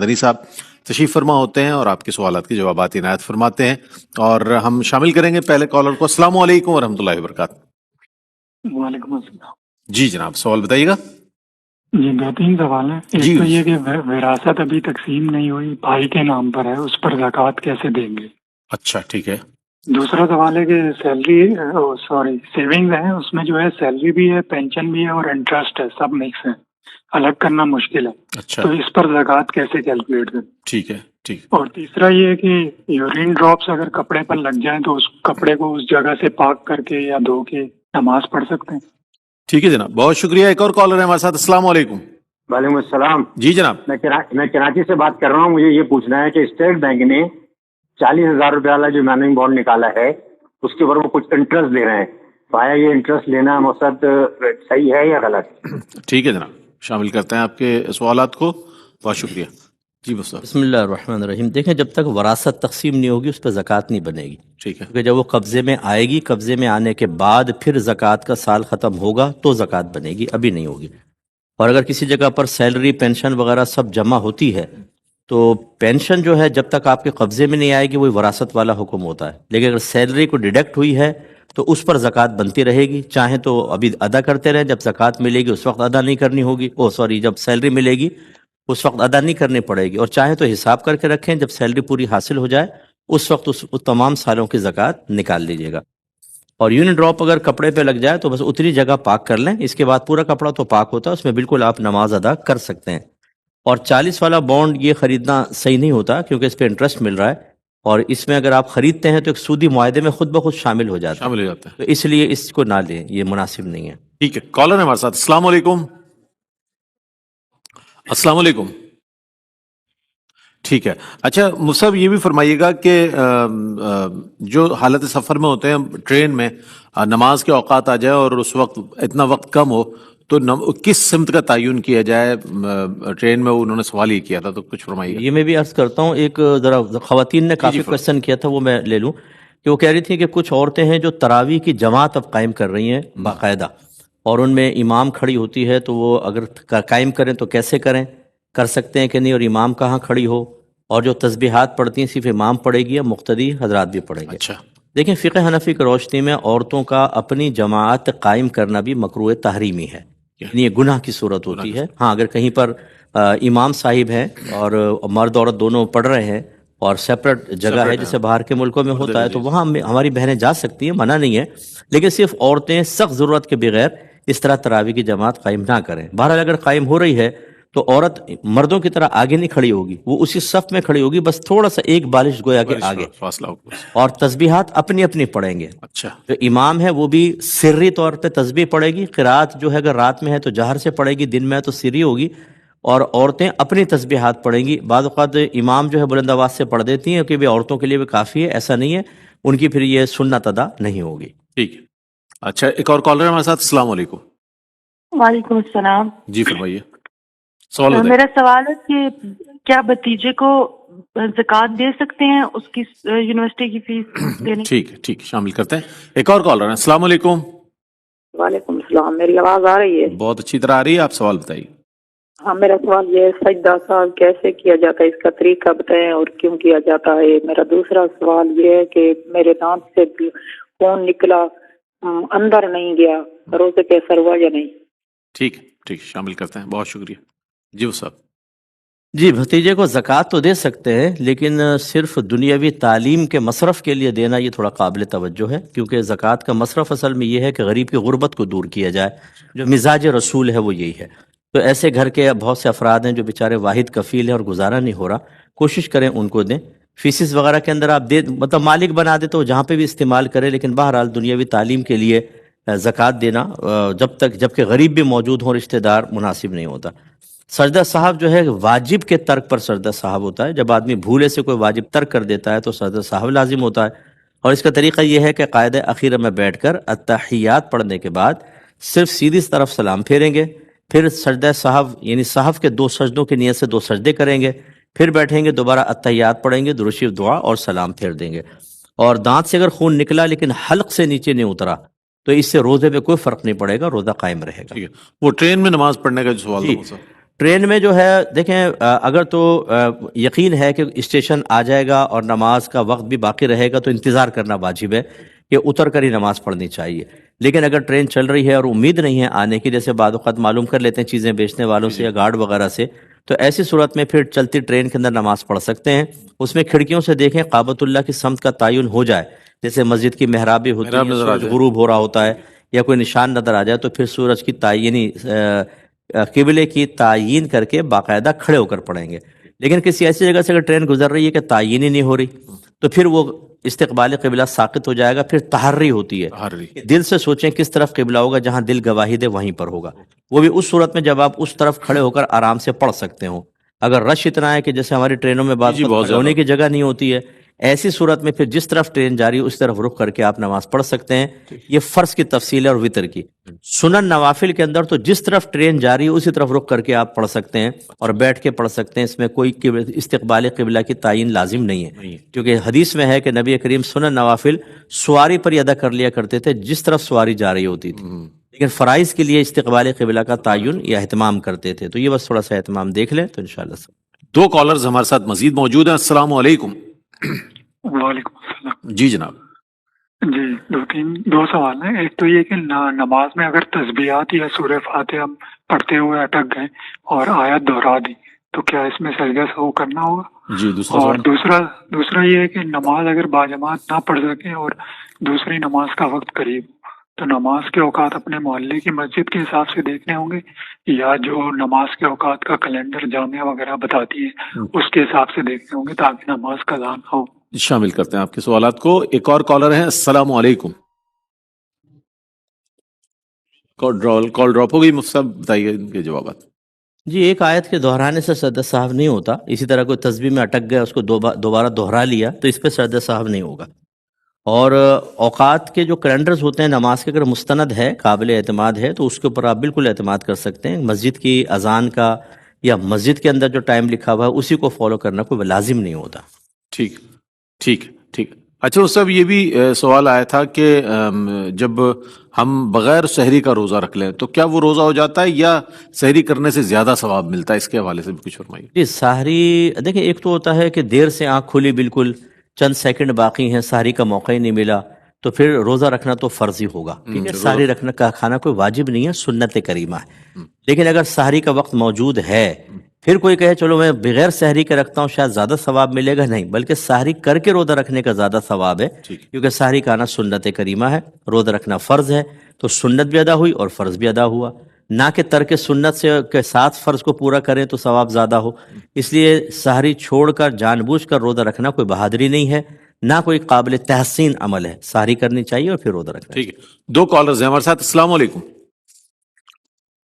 مدنی صاحب تشریف فرما ہوتے ہیں اور آپ کے سوالات کے جوابات عنایت فرماتے ہیں، اور ہم شامل کریں گے پہلے کالر کو۔ السلام علیکم ورحمۃ اللہ وبرکاتہ۔ وعلیکم السلام۔ جی جناب، سوال بتائیے گا۔ جی بہترین سوال ہے۔ ایک جی تو یہ کہ وراثت ابھی تقسیم نہیں ہوئی، بھائی کے نام پر ہے، اس پر زکوٰۃ کیسے دیں گے؟ اچھا ٹھیک ہے۔ دوسرا سوال ہے کہ سیلری سیونگ ہے، اس میں جو ہے سیلری بھی ہے، پینشن بھی ہے اور انٹرسٹ ہے، سب مکس ہے، الگ کرنا مشکل ہے، اچھا تو اس پر زکوٰۃ کیسے کیلکولیٹ کریں؟ ٹھیک ہے ٹھیک۔ اور تیسرا یہ ہے کہ یورین ڈراپس اگر کپڑے پر لگ جائیں تو اس کپڑے کو اس جگہ سے پاک کر کے یا دھو کے نماز پڑھ سکتے ہیں؟ ٹھیک ہے جناب، بہت شکریہ۔ ایک اور کالر ہے ہمارے ساتھ۔ السلام علیکم۔ وعلیکم السلام۔ جی جناب۔ میں کراچی سے بات کر رہا ہوں۔ مجھے یہ پوچھنا ہے کہ اسٹیٹ بینک نے 40,000 روپے والا جو میننگ بانڈ نکالا ہے اس کے اوپر وہ کچھ انٹرسٹ دے رہے ہیں، تو آیا یہ انٹرسٹ لینا مقصد صحیح ہے یا غلط؟ ٹھیک ہے جناب، شامل کرتے ہیں آپ کے سوالات کو۔ بہت شکریہ۔ جی بس بسم اللہ الرحمن الرحیم۔ دیکھیں، جب تک وراثت تقسیم نہیں ہوگی اس پہ زکوٰۃ نہیں بنے گی، ٹھیک ہے۔ کیونکہ جب وہ قبضے میں آئے گی، قبضے میں آنے کے بعد پھر زکوٰۃ کا سال ختم ہوگا تو زکوٰۃ بنے گی، ابھی نہیں ہوگی۔ اور اگر کسی جگہ پر سیلری، پینشن وغیرہ سب جمع ہوتی ہے تو پینشن جو ہے جب تک آپ کے قبضے میں نہیں آئے گی وہی وراثت والا حکم ہوتا ہے، لیکن اگر سیلری کو ڈیڈکٹ ہوئی ہے تو اس پر زکوٰۃ بنتی رہے گی، چاہیں تو ابھی ادا کرتے رہیں، جب زکوٰۃ ملے گی اس وقت ادا نہیں کرنی ہوگی، جب سیلری ملے گی اس وقت ادا نہیں کرنی پڑے گی، اور چاہیں تو حساب کر کے رکھیں، جب سیلری پوری حاصل ہو جائے اس وقت اس تمام سالوں کی زکوٰۃ نکال لیجیے گا۔ اور یونٹ ڈراپ اگر کپڑے پہ لگ جائے تو بس اتنی جگہ پاک کر لیں، اس کے بعد پورا کپڑا تو پاک ہوتا ہے، اس میں بالکل آپ نماز ادا کر سکتے ہیں۔ اور 40 والا بانڈ یہ خریدنا صحیح نہیں ہوتا کیونکہ اس پہ انٹرسٹ مل رہا ہے، اور اس میں اگر آپ خریدتے ہیں تو ایک سودی معاہدے میں خود بخود شامل ہو جاتا ہے، تو اس لیے اس کو نہ لیں، یہ مناسب نہیں ہے۔ ٹھیک ہے، کالر ہے ہمارے ساتھ۔ السلام علیکم۔ السلام علیکم۔ ٹھیک ہے، اچھا مصعب یہ بھی فرمائیے گا کہ جو حالت سفر میں ہوتے ہیں ٹرین میں، نماز کے اوقات آ جائے اور اس وقت اتنا وقت کم ہو تو کس سمت کا تعین کیا جائے؟ ٹرین میں انہوں نے سوال یہ کیا تھا، تو کچھ فرمائیے گا۔ یہ میں بھی عرض کرتا ہوں، ایک ذرا خواتین نے کافی کوشچن کیا تھا، وہ میں لے لوں، کہ وہ کہہ رہی تھی کہ کچھ عورتیں ہیں جو تراویح کی جماعت اب قائم کر رہی ہیں باقاعدہ، اور ان میں امام کھڑی ہوتی ہے تو وہ اگر قائم کریں تو کیسے کریں، کر سکتے ہیں کہ نہیں، اور امام کہاں کھڑی ہو، اور جو تسبیحات پڑھتی ہیں صرف امام پڑھے گی یا مقتدی حضرات بھی پڑھیں گے؟ اچھا، دیکھیں، فقہ حنفی کی روشنی میں عورتوں کا اپنی جماعت قائم کرنا بھی مکروہ تحریمی ہے، یعنی یہ گناہ کی صورت ہوتی ہے۔ ہاں، اگر کہیں پر امام صاحب ہیں اور مرد عورت دونوں پڑھ رہے ہیں اور سیپریٹ جگہ ہے جیسے باہر کے ملکوں میں ہوتا ہے تو وہاں ہماری بہنیں جا سکتی ہیں، منع نہیں ہے، لیکن صرف عورتیں سخت ضرورت کے بغیر اس طرح تراویح کی جماعت قائم نہ کریں۔ بہرحال اگر قائم ہو رہی ہے تو عورت مردوں کی طرح آگے نہیں کھڑی ہوگی، وہ اسی صف میں کھڑی ہوگی، بس تھوڑا سا ایک بالش گویا کے آگے، اور تسبیحات اپنی اپنی پڑھیں گے۔ اچھا، جو امام ہے وہ بھی سری طور پہ تسبیح پڑھے گی، قرات جو ہے اگر رات میں ہے تو جہر سے پڑھے گی، دن میں ہے تو سری ہوگی، اور عورتیں اپنی تسبیحات پڑھیں گی۔ بعض اوقات امام جو ہے بلند آواز سے پڑھ دیتی ہیں کہ بھی عورتوں کے لیے بھی کافی ہے، ایسا نہیں ہے، ان کی پھر یہ سنت ادا نہیں ہوگی۔ ٹھیک ہے، اچھا ایک اور کالر ہے ہمارے ساتھ۔ السلام علیکم۔ وعلیکم السلام۔ جی فرمائیے، سوال بتائیے۔ میرا سوال ہے کہ کیا بھتیجے کو زکوٰۃ دے سکتے ہیں اس کی یونیورسٹی کی فیس دینے؟ ٹھیک ہے ٹھیک ہے، شامل کرتے ہیں۔ ایک اور کالر ہے۔ السلام علیکم۔ وعلیکم السلام، میری آواز آ رہی ہے؟ بہت اچھی طرح آ رہی ہے، آپ سوال بتائیے۔ ہاں، میرا سوال یہ ہے، سجدہ سال کیسے کیا جاتا ہے، اس کا طریقہ بتائیں اور کیوں کیا جاتا ہے۔ میرا دوسرا سوال یہ ہے کہ میرے دانت سے خون نکلا، اندر نہیں گیا، روزے پہ اثر ہوا یا نہیں؟ ٹھیک ٹھیک، شامل کرتے ہیں، بہت شکریہ۔ جی صاحب۔ جی، بھتیجے کو زکوٰۃ تو دے سکتے ہیں، لیکن صرف دنیاوی تعلیم کے مصرف کے لیے دینا یہ تھوڑا قابل توجہ ہے، کیونکہ زکوٰۃ کا مصرف اصل میں یہ ہے کہ غریب کی غربت کو دور کیا جائے، جو مزاج رسول ہے وہ یہی ہے۔ تو ایسے گھر کے بہت سے افراد ہیں جو بیچارے واحد کفیل ہیں اور گزارا نہیں ہو رہا، کوشش کریں ان کو دیں۔ فیسز وغیرہ کے اندر آپ دے، مطلب مالک بنا دے تو جہاں پہ بھی استعمال کرے، لیکن بہرحال دنیاوی تعلیم کے لیے زکوٰۃ دینا جبکہ غریب بھی موجود ہوں رشتہ دار، مناسب نہیں ہوتا۔ سجدہ صاحب جو ہے واجب کے ترک پر سجدہ صاحب ہوتا ہے، جب آدمی بھولے سے کوئی واجب ترک کر دیتا ہے تو سجدہ صاحب لازم ہوتا ہے، اور اس کا طریقہ یہ ہے کہ قاعدہ اخیرہ میں بیٹھ کر اتحیات پڑھنے کے بعد صرف سیدھی طرف سلام پھیریں گے، پھر سجدہ صاحب یعنی صاحب کے 2 سجدوں کی نیت سے 2 سجدے کریں گے، پھر بیٹھیں گے، دوبارہ اتحیات پڑھیں گے، درود شریف دعا اور سلام پھیر دیں گے۔ اور دانت سے اگر خون نکلا لیکن حلق سے نیچے نہیں اترا تو اس سے روزے پہ کوئی فرق نہیں پڑے گا، روزہ قائم رہے گا۔ ٹھیک ہے، وہ ٹرین میں نماز پڑھنے کا جو سوال تھا ٹرین میں جو ہے دیکھیں اگر تو یقین ہے کہ اسٹیشن آ جائے گا اور نماز کا وقت بھی باقی رہے گا تو انتظار کرنا واجب ہے کہ اتر کر ہی نماز پڑھنی چاہیے. لیکن اگر ٹرین چل رہی ہے اور امید نہیں ہے آنے کی، جیسے بعض اوقات معلوم کر لیتے ہیں چیزیں بیچنے والوں سے یا گارڈ وغیرہ سے، تو ایسی صورت میں پھر چلتی ٹرین کے اندر نماز پڑھ سکتے ہیں. اس میں کھڑکیوں سے دیکھیں کعبۃ اللہ کی سمت کا تعین ہو جائے، جیسے مسجد کی محرابیں ہوتی محراب ہیں، نظر آ سورج جائے. غروب ہو رہا ہوتا ہے یا کوئی نشان نظر آ جائے تو پھر سورج کی تعینی قبلے کی تعین کر کے باقاعدہ کھڑے ہو کر پڑھیں گے. لیکن کسی ایسی جگہ سے اگر ٹرین گزر رہی ہے کہ تعین ہی نہیں ہو رہی تو پھر وہ استقبال قبلہ ساقط ہو جائے گا. پھر تحری ہوتی ہے تحری. کہ دل سے سوچیں کس طرف قبلہ ہوگا، جہاں دل گواہی دے وہیں پر ہوگا. وہ بھی اس صورت میں جب آپ اس طرف کھڑے ہو کر آرام سے پڑھ سکتے ہوں. اگر رش اتنا ہے کہ جیسے ہماری ٹرینوں میں بعض جی، بہت کھڑے ہونے زیادہ. کی جگہ نہیں ہوتی ہے، ایسی صورت میں پھر جس طرف ٹرین جاری ہو اس طرف رخ کر کے آپ نماز پڑھ سکتے ہیں. یہ فرض کی تفصیل ہے اور وطر کی. سنن نوافل کے اندر تو جس طرف ٹرین جاری ہو اسی طرف رخ کر کے آپ پڑھ سکتے ہیں اور بیٹھ کے پڑھ سکتے ہیں. اس میں کوئی استقبال قبلہ کی تعین لازم نہیں ہے، کیونکہ حدیث میں ہے کہ نبی کریم سنن نوافل سواری پر ہی ادا کر لیا کرتے تھے جس طرف سواری جا رہی ہوتی تھی. لیکن فرائض کے لیے استقبال قبلہ کا تعین یا اہتمام کرتے تھے. تو یہ بس تھوڑا سا اہتمام دیکھ لیں تو انشاءاللہ سب. 2 کالرز ہمارے ساتھ مزید موجود ہیں. السلام علیکم. وعلیکم السلام. جی جناب. جی دو سوال ہیں. ایک تو یہ کہ نماز میں اگر تسبیحات یا سورہ فاتحہ پڑھتے ہوئے اٹک گئے اور آیت دہرا دی تو کیا اس میں سجدہ سہو کرنا ہوگا؟ جی اور دوسرا یہ ہے کہ نماز اگر باجماعت نہ پڑھ سکے اور دوسری نماز کا وقت قریب تو نماز کے اوقات اپنے محلے کی مسجد کے حساب سے دیکھنے ہوں گے یا جو نماز کے اوقات کا کیلنڈر جامعہ وغیرہ بتاتی ہے اس کے حساب سے دیکھنے ہوں گے تاکہ نماز قضا نہ ہو. شامل کرتے ہیں آپ کے سوالات کو. ایک اور کالر ہیں. السلام علیکم. کال ڈراپ ہو گئی. مفتی صاحب بتائیے ان کے جوابات. جی ایک آیت کے دہرانے سے سجدہ سہو نہیں ہوتا. اسی طرح کوئی تسبیح میں اٹک گیا اس کو دوبارہ دہرا لیا تو اس پہ سجدہ سہو نہیں ہوگا. اور اوقات کے جو کیلنڈرز ہوتے ہیں نماز کے اگر مستند ہے قابل اعتماد ہے تو اس کے اوپر آپ بالکل اعتماد کر سکتے ہیں. مسجد کی اذان کا یا مسجد کے اندر جو ٹائم لکھا ہوا ہے اسی کو فالو کرنا کوئی لازم نہیں ہوتا. ٹھیک. اچھا اس صاحب یہ بھی سوال آیا تھا کہ جب ہم بغیر سحری کا روزہ رکھ لیں تو کیا وہ روزہ ہو جاتا ہے یا سحری کرنے سے زیادہ ثواب ملتا ہے؟ اس کے حوالے سے بھی کچھ فرمائیے. جی سحری دیکھیں ایک تو ہوتا ہے کہ دیر سے آنکھ کھلی، بالکل چند سیکنڈ باقی ہیں، سحری کا موقع ہی نہیں ملا تو پھر روزہ رکھنا تو فرض ہی ہوگا. ٹھیک ہے، سحری رکھنا کا کھانا کوئی واجب نہیں ہے، سنت کریمہ ہے. لیکن اگر سحری کا وقت موجود ہے پھر کوئی کہے چلو میں بغیر سحری کے رکھتا ہوں شاید زیادہ ثواب ملے گا، نہیں بلکہ سحری کر کے روزہ رکھنے کا زیادہ ثواب ہے، کیونکہ سحری کھانا سنت کریمہ ہے، روزہ رکھنا فرض ہے تو سنت بھی ادا ہوئی اور فرض بھی ادا ہوا. نہ کہ ترک سنت سے کے ساتھ فرض کو پورا کریں تو ثواب زیادہ ہو. اس لیے سحری چھوڑ کر جان بوجھ کر روزہ رکھنا کوئی بہادری نہیں ہے، نہ کوئی قابل تحسین عمل ہے. سحری کرنی چاہیے اور پھر روزہ رکھنا. ٹھیک ہے. 2 کالرز ہیں ہمارے ساتھ. السلام علیکم.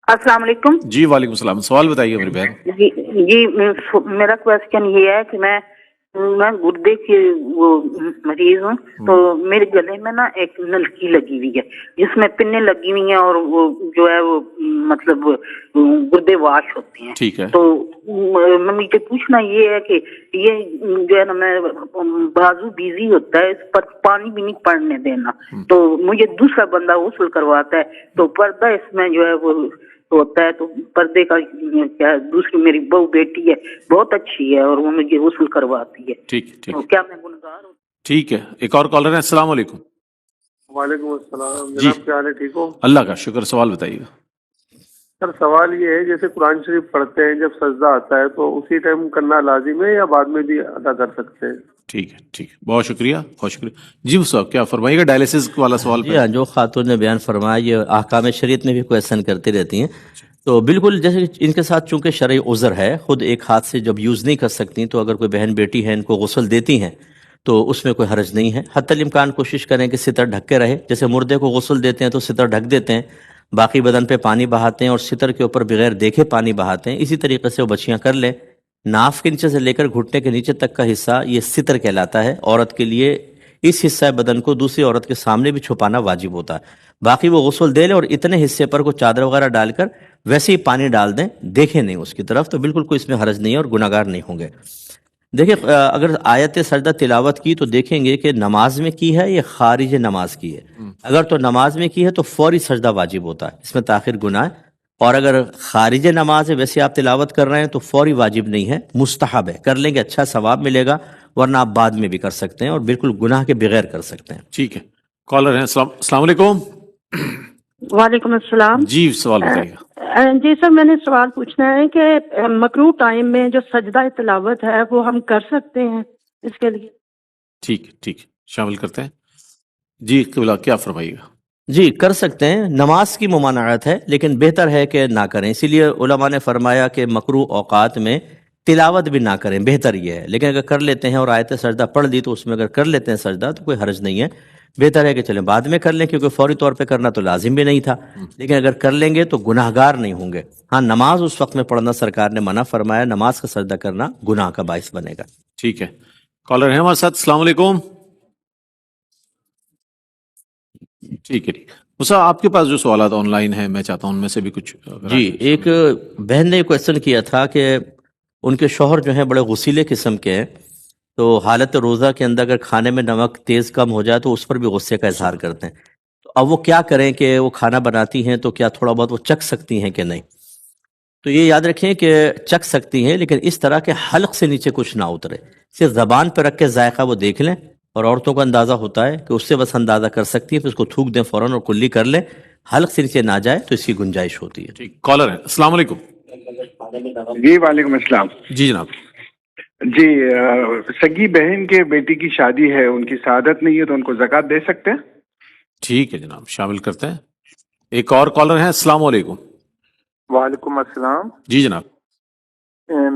السلام علیکم. جی وعلیکم السلام. سوال بتائیے میری بہن. جی میرا کوشچن یہ ہے کہ میں گردے کی وہ مریض ہوں تو میرے گلے میں نا ایک نلکی لگی ہوئی ہے جس میں پنیں لگی ہوئی ہیں اور وہ جو ہے وہ مطلب گردے واش ہوتے ہیں. ٹھیک ہے. تو مجھے پوچھنا یہ ہے کہ یہ جو ہے نا میں بازو بیزی ہوتا ہے اس پر پانی بھی نہیں پڑنے دینا تو مجھے دوسرا بندہ غسل کرواتا ہے تو پردہ اس میں جو ہے وہ ہوتا ہے تو پردے کا کیا دوسری میری بہو بیٹی ہے بہت اچھی ہے اور وہ مجھے غسل کرواتی ہے. ٹھیک تو کیا میں گنہگار ہوں؟ ٹھیک ہے. ایک اور کالر ہے. السلام علیکم. وعلیکم السلام. جناب کیا حال ہے؟ ٹھیک ہو؟ اللہ کا شکر. سوال بتائیے گا. سر سوال یہ ہے جیسے قرآن شریف پڑھتے ہیں جب سجدہ آتا ہے تو اسی ٹائم کرنا لازم ہے یا بعد میں بھی ادا کر سکتے ہیں؟ ٹھیک ہے. بہت شکریہ. جی صاحب کیا فرمائیے گا ڈائلیسس والا سوال؟ جی ہاں، جو خاتون نے بیان فرمایا یہ احکام شریعت میں بھی کویشچن کرتی رہتی ہیں تو بالکل جیسے ان کے ساتھ چونکہ شرعی عذر ہے، خود ایک ہاتھ سے جب یوز نہیں کر سکتی تو اگر کوئی بہن بیٹی ہے ان کو غسل دیتی ہیں تو اس میں کوئی حرج نہیں ہے. حتی الامکان کوشش کریں کہ ستر ڈھک کے رہے. جیسے مردے کو غسل دیتے ہیں تو ستر ڈھک دیتے ہیں، باقی بدن پہ پانی بہاتے ہیں اور ستر کے اوپر بغیر دیکھے پانی بہاتے ہیں. اسی طریقے سے وہ بچیاں کر لیں. ناف کے نیچے سے لے کر گھٹنے کے نیچے تک کا حصہ یہ ستر کہلاتا ہے. عورت کے لیے اس حصہ بدن کو دوسری عورت کے سامنے بھی چھپانا واجب ہوتا ہے. باقی وہ غسل دے لیں اور اتنے حصے پر کوئی چادر وغیرہ ڈال کر ویسے ہی پانی ڈال دیں، دیکھیں نہیں اس کی طرف، تو بالکل کوئی اس میں حرج نہیں ہے اور گناہگار نہیں ہوں گے. دیکھیں اگر آیت سجدہ تلاوت کی تو دیکھیں گے کہ نماز میں کی ہے یا خارج نماز کی ہے. اگر تو نماز میں کی ہے تو فوری سجدہ واجب ہوتا ہے، اس میں تاخیر گناہ ہے. اور اگر خارج نماز ہے ویسے آپ تلاوت کر رہے ہیں تو فوری واجب نہیں ہے، مستحب ہے، کر لیں گے اچھا ثواب ملے گا، ورنہ آپ بعد میں بھی کر سکتے ہیں اور بالکل گناہ کے بغیر کر سکتے ہیں۔ ٹھیک ہے، کالر ہیں، السلام علیکم۔ وعلیکم السلام۔ جی سوال بتائیے۔ جی سر، میں نے سوال پوچھنا ہے کہ مکروہ ٹائم میں جو سجدہ تلاوت ہے وہ ہم کر سکتے ہیں اس کے لیے؟ ٹھیک شامل کرتے ہیں۔ جی قبلہ کیا فرمائیے گا؟ جی کر سکتے ہیں، نماز کی ممانعت ہے لیکن بہتر ہے کہ نہ کریں، اسی لیے علماء نے فرمایا کہ مکروہ اوقات میں تلاوت بھی نہ کریں، بہتر یہ ہے، لیکن اگر کر لیتے ہیں اور آیت سجدہ پڑھ لی تو اس میں اگر کر لیتے ہیں سجدہ تو کوئی حرج نہیں ہے، بہتر ہے کہ چلیں بعد میں کر لیں، کیونکہ فوری طور پہ کرنا تو لازم بھی نہیں تھا، لیکن اگر کر لیں گے تو گناہ گار نہیں ہوں گے۔ ہاں نماز اس وقت میں پڑھنا سرکار نے منع فرمایا، نماز کا سجدہ کرنا گناہ کا باعث بنے گا۔ ٹھیک ہے، کالر ہیں ہمارے ساتھ، السلام علیکم۔ ٹھیک ہے موسیٰ، آپ کے پاس جو سوالات آن لائن ہیں میں چاہتا ہوں ان میں سے بھی کچھ جی، ایک بہن نے کویسچن کیا تھا کہ ان کے شوہر جو ہیں بڑے غصیلے قسم کے ہیں، تو حالت روزہ کے اندر اگر کھانے میں نمک تیز کم ہو جائے تو اس پر بھی غصے کا اظہار کرتے ہیں، تو اب وہ کیا کریں کہ وہ کھانا بناتی ہیں تو کیا تھوڑا بہت وہ چکھ سکتی ہیں کہ نہیں؟ تو یہ یاد رکھیں کہ چکھ سکتی ہیں لیکن اس طرح کے حلق سے نیچے کچھ نہ اترے، صرف زبان پہ رکھ کے ذائقہ وہ دیکھ لیں، اور عورتوں کو اندازہ ہوتا ہے کہ اس سے بس اندازہ کر سکتی ہے، پھر اس کو تھوک دیں فوراً اور کلی کر لیں، حلق سے نیچے نہ جائے تو اس کی گنجائش ہوتی ہے۔ ٹھیک، کالر ہے، السلام علیکم۔ جی وعلیکم السلام۔ جی جناب۔ جی سگی بہن کے بیٹی کی شادی ہے، ان کی سعادت نہیں ہے تو ان کو زکوٰۃ دے سکتے ہیں؟ ٹھیک ہے جناب، شامل کرتے ہیں۔ ایک اور کالر ہیں، السلام علیکم۔ وعلیکم السلام۔ جی جناب۔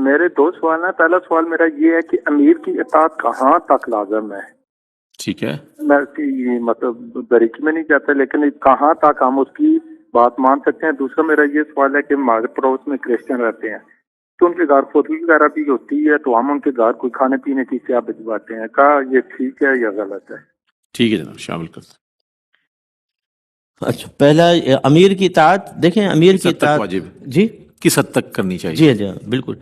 میرے دو سوال ہیں، پہلا سوال میرا یہ ہے کہ امیر کی اطاعت کہاں تک لازم ہے؟ ٹھیک ہے، میں اس کی مطلب باریکی میں نہیں جاتا لیکن کہاں تک ہم اس کی بات مان سکتے ہیں؟ دوسرا میرا یہ سوال ہے کہ ہمارے پڑوس میں کرسچن رہتے ہیں تو ان کے گھر فوتگی وغیرہ بھی ہوتی ہے تو ہم ان کے گھر کوئی کھانے پینے کی کیا بھجواتے ہیں، کہا یہ ٹھیک ہے یا غلط ہے؟ ٹھیک ہے جناب، شامل کرتے ہیں۔ اچھا، پہلا امیر کی اطاعت، دیکھیں امیر کی اطاعت واجب جی کس حد تک کرنی چاہیے؟ جی بالکل،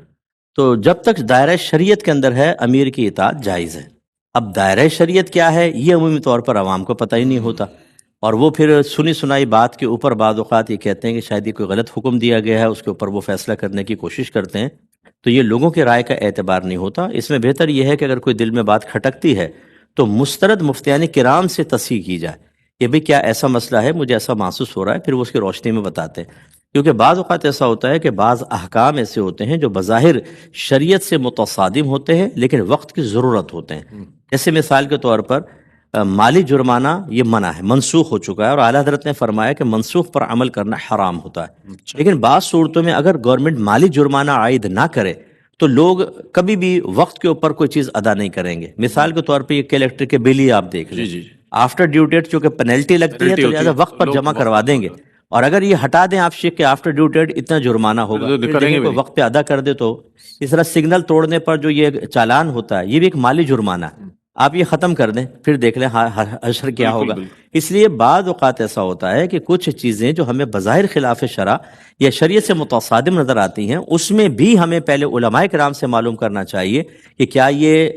تو جب تک دائرہ شریعت کے اندر ہے امیر کی اطاعت جائز ہے۔ اب دائرہ شریعت کیا ہے یہ عمومی طور پر عوام کو پتہ ہی نہیں ہوتا، اور وہ پھر سنی سنائی بات کے اوپر بعض اوقات یہ کہتے ہیں کہ شاید یہ کوئی غلط حکم دیا گیا ہے، اس کے اوپر وہ فیصلہ کرنے کی کوشش کرتے ہیں، تو یہ لوگوں کی رائے کا اعتبار نہیں ہوتا۔ اس میں بہتر یہ ہے کہ اگر کوئی دل میں بات کھٹکتی ہے تو مستند مفتیان کرام سے تصحیح کی جائے کہ بھئی کیا ایسا مسئلہ ہے، مجھے ایسا محسوس ہو رہا ہے، پھر وہ اس کی روشنی میں بتاتے ہیں، کیونکہ بعض اوقات ایسا ہوتا ہے کہ بعض احکام ایسے ہوتے ہیں جو بظاہر شریعت سے متصادم ہوتے ہیں لیکن وقت کی ضرورت ہوتے ہیں، جیسے مثال کے طور پر مالی جرمانہ یہ منع ہے، منسوخ ہو چکا ہے، اور اعلیٰ حضرت نے فرمایا کہ منسوخ پر عمل کرنا حرام ہوتا ہے، لیکن بعض صورتوں میں اگر گورنمنٹ مالی جرمانہ عائد نہ کرے تو لوگ کبھی بھی وقت کے اوپر کوئی چیز ادا نہیں کریں گے۔ مثال کے طور پہ یہ الیکٹرک کے بل ہی آپ دیکھ لیں، آفٹر ڈیو ڈیٹ چونکہ پینلٹی لگتی ہے تو لہٰذا وقت پر جمع کروا دیں گے، اور اگر یہ ہٹا دیں آپ شیخ کہ آفٹر ڈیو ڈیٹ اتنا جرمانہ ہوگا، کوئی وقت پہ ادا کر دے تو اس طرح سگنل توڑنے پر جو یہ چالان ہوتا ہے یہ بھی ایک مالی جرمانہ ہے، آپ یہ ختم کر دیں پھر دیکھ لیں حشر کیا ہوگا۔ اس لیے بعض اوقات ایسا ہوتا ہے کہ کچھ چیزیں جو ہمیں بظاہر خلاف شرع یا شریعت سے متصادم نظر آتی ہیں اس میں بھی ہمیں پہلے علماء کرام سے معلوم کرنا چاہیے کہ کیا یہ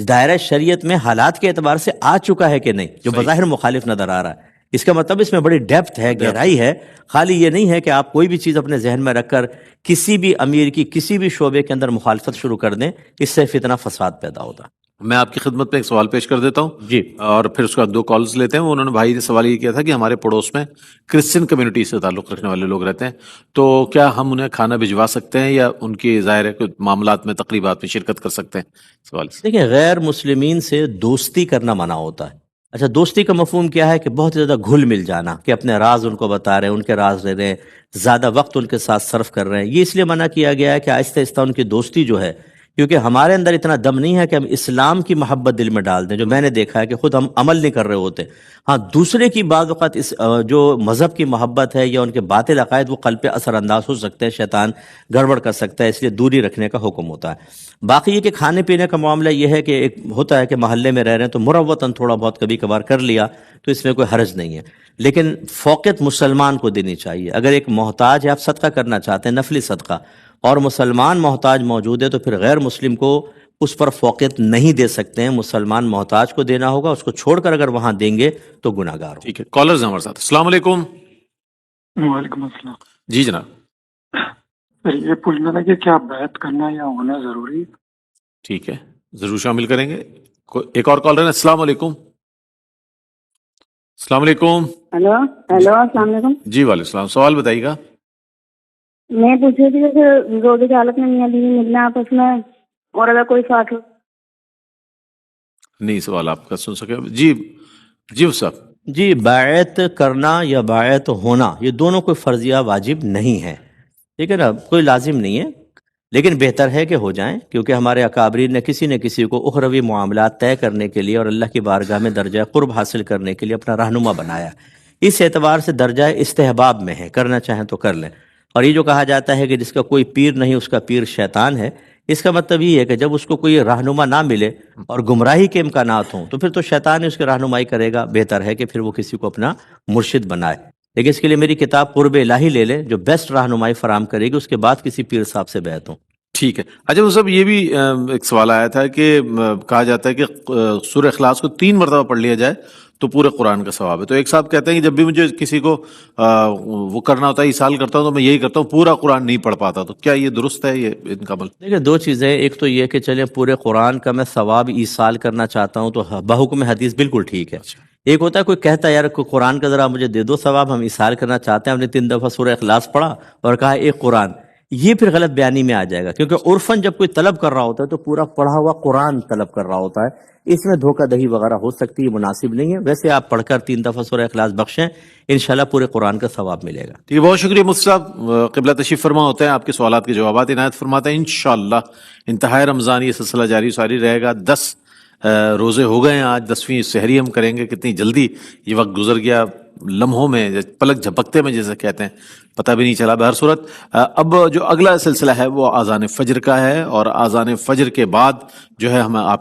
دائرہ شریعت میں حالات کے اعتبار سے آ چکا ہے کہ نہیں، جو بظاہر مخالف نظر آ رہا ہے۔ اس کا مطلب اس میں بڑی ڈیپتھ ہے، گہرائی ہے، خالی یہ نہیں ہے کہ آپ کوئی بھی چیز اپنے ذہن میں رکھ کر کسی بھی امیر کی کسی بھی شعبے کے اندر مخالفت شروع کر دیں، اس سے فتنہ فساد پیدا ہوتا ہے۔ میں آپ کی خدمت میں ایک سوال پیش کر دیتا ہوں جی، اور پھر اس کا دو کالز لیتے ہیں۔ انہوں نے بھائی نے سوال یہ کیا تھا کہ ہمارے پڑوس میں کرسچن کمیونٹی سے تعلق رکھنے والے لوگ رہتے ہیں، تو کیا ہم انہیں کھانا بھجوا سکتے ہیں یا ان کی ظاہر ہے کہ معاملات میں تقریبات میں شرکت کر سکتے ہیں؟ سوال دیکھیں، غیر مسلمین سے دوستی کرنا منع ہوتا ہے۔ اچھا، دوستی کا مفہوم کیا ہے کہ بہت زیادہ گھل مل جانا، کہ اپنے راز ان کو بتا رہے ہیں، ان کے راز لے رہے ہیں، زیادہ وقت ان کے ساتھ صرف کر رہے ہیں، یہ اس لیے منع کیا گیا ہے کہ آہستہ آہستہ ان کی دوستی جو ہے، کیونکہ ہمارے اندر اتنا دم نہیں ہے کہ ہم اسلام کی محبت دل میں ڈال دیں، جو میں نے دیکھا ہے کہ خود ہم عمل نہیں کر رہے ہوتے، ہاں دوسرے کی بعض اوقات اس جو مذہب کی محبت ہے یا ان کے باطل عقائد وہ قلب پہ اثر انداز ہو سکتے ہیں، شیطان گڑبڑ کر سکتا ہے، اس لیے دوری رکھنے کا حکم ہوتا ہے۔ باقی یہ کہ کھانے پینے کا معاملہ یہ ہے کہ ایک ہوتا ہے کہ محلے میں رہ رہے ہیں تو مروتاً تھوڑا بہت کبھی کبھار کر لیا تو اس میں کوئی حرج نہیں ہے، لیکن فوقیت مسلمان کو دینی چاہیے۔ اگر ایک محتاج ہے، آپ صدقہ کرنا چاہتے ہیں، نفلی صدقہ، اور مسلمان محتاج موجود ہے تو پھر غیر مسلم کو اس پر فوقیت نہیں دے سکتے ہیں، مسلمان محتاج کو دینا ہوگا، اس کو چھوڑ کر اگر وہاں دیں گے تو گناہ گار ہو۔ ٹھیک ہے، کالرز ہمارے ساتھ، السلام علیکم۔ وعلیکم السلام۔ جی جناب۔ یہ پوچھنا تھا کہ کیا بیعت کرنا یا ہونا ضروری ہے؟ ٹھیک ہے، ضرور شامل کریں گے. ایک اور کالر ہے. السلام علیکم. السلام علیکم. ہیلو السلام علیکم. جی وعلیکم السلام. سوال بتائیے گا. میں پوچھ رہی تھی کہ روزے کی حالت میں میاں بیوی ملنا آپس میں اور اگر کوئی ساتھ ہو. نہیں سوال آپ کا سن سکے. جی صاحب. جی بیعت کرنا یا بیعت ہونا یہ دونوں کوئی فرضیہ واجب نہیں ہے، ٹھیک ہے نا، کوئی لازم نہیں ہے، لیکن بہتر ہے کہ ہو جائیں، کیونکہ ہمارے اکابرین نے کسی نہ کسی کو اخروی معاملات طے کرنے کے لیے اور اللہ کی بارگاہ میں درجہ قرب حاصل کرنے کے لیے اپنا رہنما بنایا. اس اعتبار سے درجہ استحباب میں ہے، کرنا چاہیں تو کر لیں. اور یہ جو کہا جاتا ہے کہ جس کا کوئی پیر نہیں اس کا پیر شیطان ہے، اس کا مطلب یہ ہے کہ جب اس کو کوئی رہنما نہ ملے اور گمراہی کے امکانات ہوں تو پھر تو شیطان ہی اس کی رہنمائی کرے گا. بہتر ہے کہ پھر وہ کسی کو اپنا مرشد بنائے. لیکن اس کے لیے میری کتاب قرب الہی لے لے جو بیسٹ رہنمائی فراہم کرے گی، اس کے بعد کسی پیر صاحب سے بیعت ہوں. ٹھیک ہے. اچھا وہ صاحب یہ بھی ایک سوال آیا تھا کہ کہا جاتا ہے کہ سورہ اخلاص کو 3 مرتبہ پڑھ لیا جائے تو پورے قرآن کا ثواب ہے. تو ایک صاحب کہتے ہیں کہ جب بھی مجھے کسی کو وہ کرنا ہوتا ہے، ایصال کرتا ہوں، تو میں یہی کرتا ہوں، پورا قرآن نہیں پڑھ پاتا. تو کیا یہ درست ہے یہ ان کا عمل؟ دیکھیں 2 چیزیں، ایک تو یہ کہ چلیں پورے قرآن کا میں ثواب ایصال کرنا چاہتا ہوں تو بحکم حدیث بالکل ٹھیک ہے. ایک ہوتا ہے کوئی کہتا ہے یار قرآن کا ذرا مجھے دے دو ثواب، ہم ایصال کرنا چاہتے ہیں، ہم نے 3 دفعہ سورہ اخلاص پڑھا اور کہا ایک قرآن. یہ پھر غلط بیانی میں آ جائے گا، کیونکہ عرفاً جب کوئی طلب کر رہا ہوتا ہے تو پورا پڑھا ہوا قرآن طلب کر رہا ہوتا ہے. اس میں دھوکہ دہی وغیرہ ہو سکتی ہے، مناسب نہیں ہے. ویسے آپ پڑھ کر 3 دفعہ سورہ اخلاص بخشیں، انشاءاللہ پورے قرآن کا ثواب ملے گا. ٹھیک ہے، بہت شکریہ مفتی صاحب. قبلہ تشریف فرما ہوتے ہیں، آپ کے سوالات کے جوابات عنایت فرماتے ہیں. انشاءاللہ انتہائی رمضان یہ سلسلہ جاری ساری رہے گا. 10 روزے ہو گئے ہیں، آج 10ویں سحری ہم کریں گے. کتنی جلدی یہ وقت گزر گیا، لمحوں میں، پلک جھپکتے میں جیسے کہتے ہیں، پتہ بھی نہیں چلا. بہر صورت اب جو اگلا سلسلہ ہے وہ آذان فجر کا ہے، اور آذان فجر کے بعد جو ہے ہم آپ